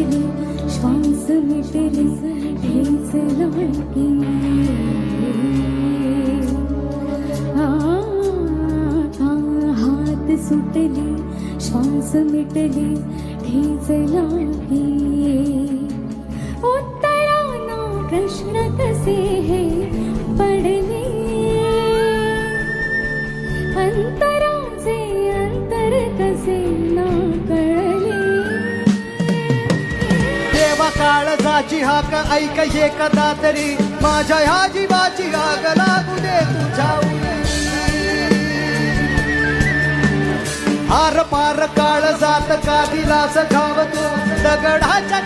सुटली श्वास मिटले हेच लागी हात सुटले श्वास मिटले हेच लागी उत्तराना प्रश्न कसे हे पडले अंतराचे अंतर कसे ना कळले देवा काळजाची हाक ऐक एकदा तरी माझ्या ह्या जीवाची आग लागू दे तुझ्या हार पार काळ जात का दिलास घावतो दगडाच्या